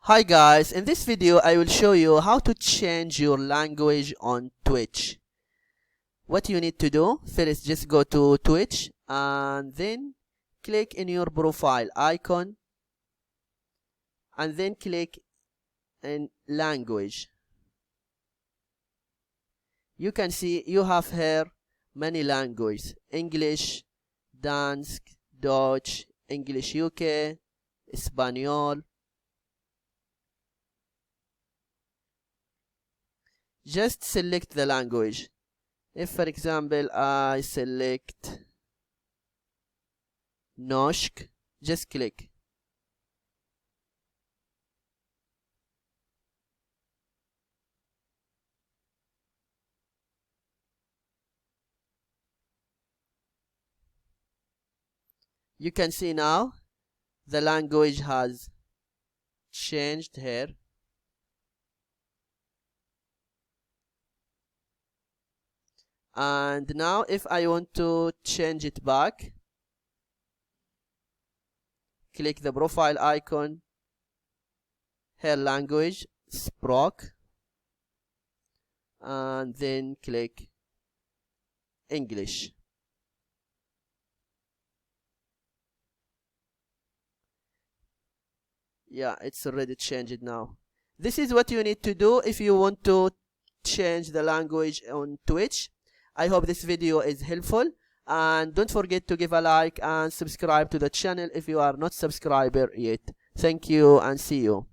Hi guys, in this video I will show you how to change your language on Twitch. What you need to do, first just go to Twitch and then click in your profile icon and then click in language. You can see you have here many languages: English, Dansk, Dutch, English UK, Espanol. Just select the language. If for example I select Norsk, just click. You can see now the language has changed here. And now if I want to change it back, click the profile icon, here language, språk, and then click English. Yeah, it's already changed now. This is what you need to do if you want to change the language on Twitch. I hope this video is helpful, and don't forget to give a like and subscribe to the channel if you are not subscriber yet. Thank you and see you.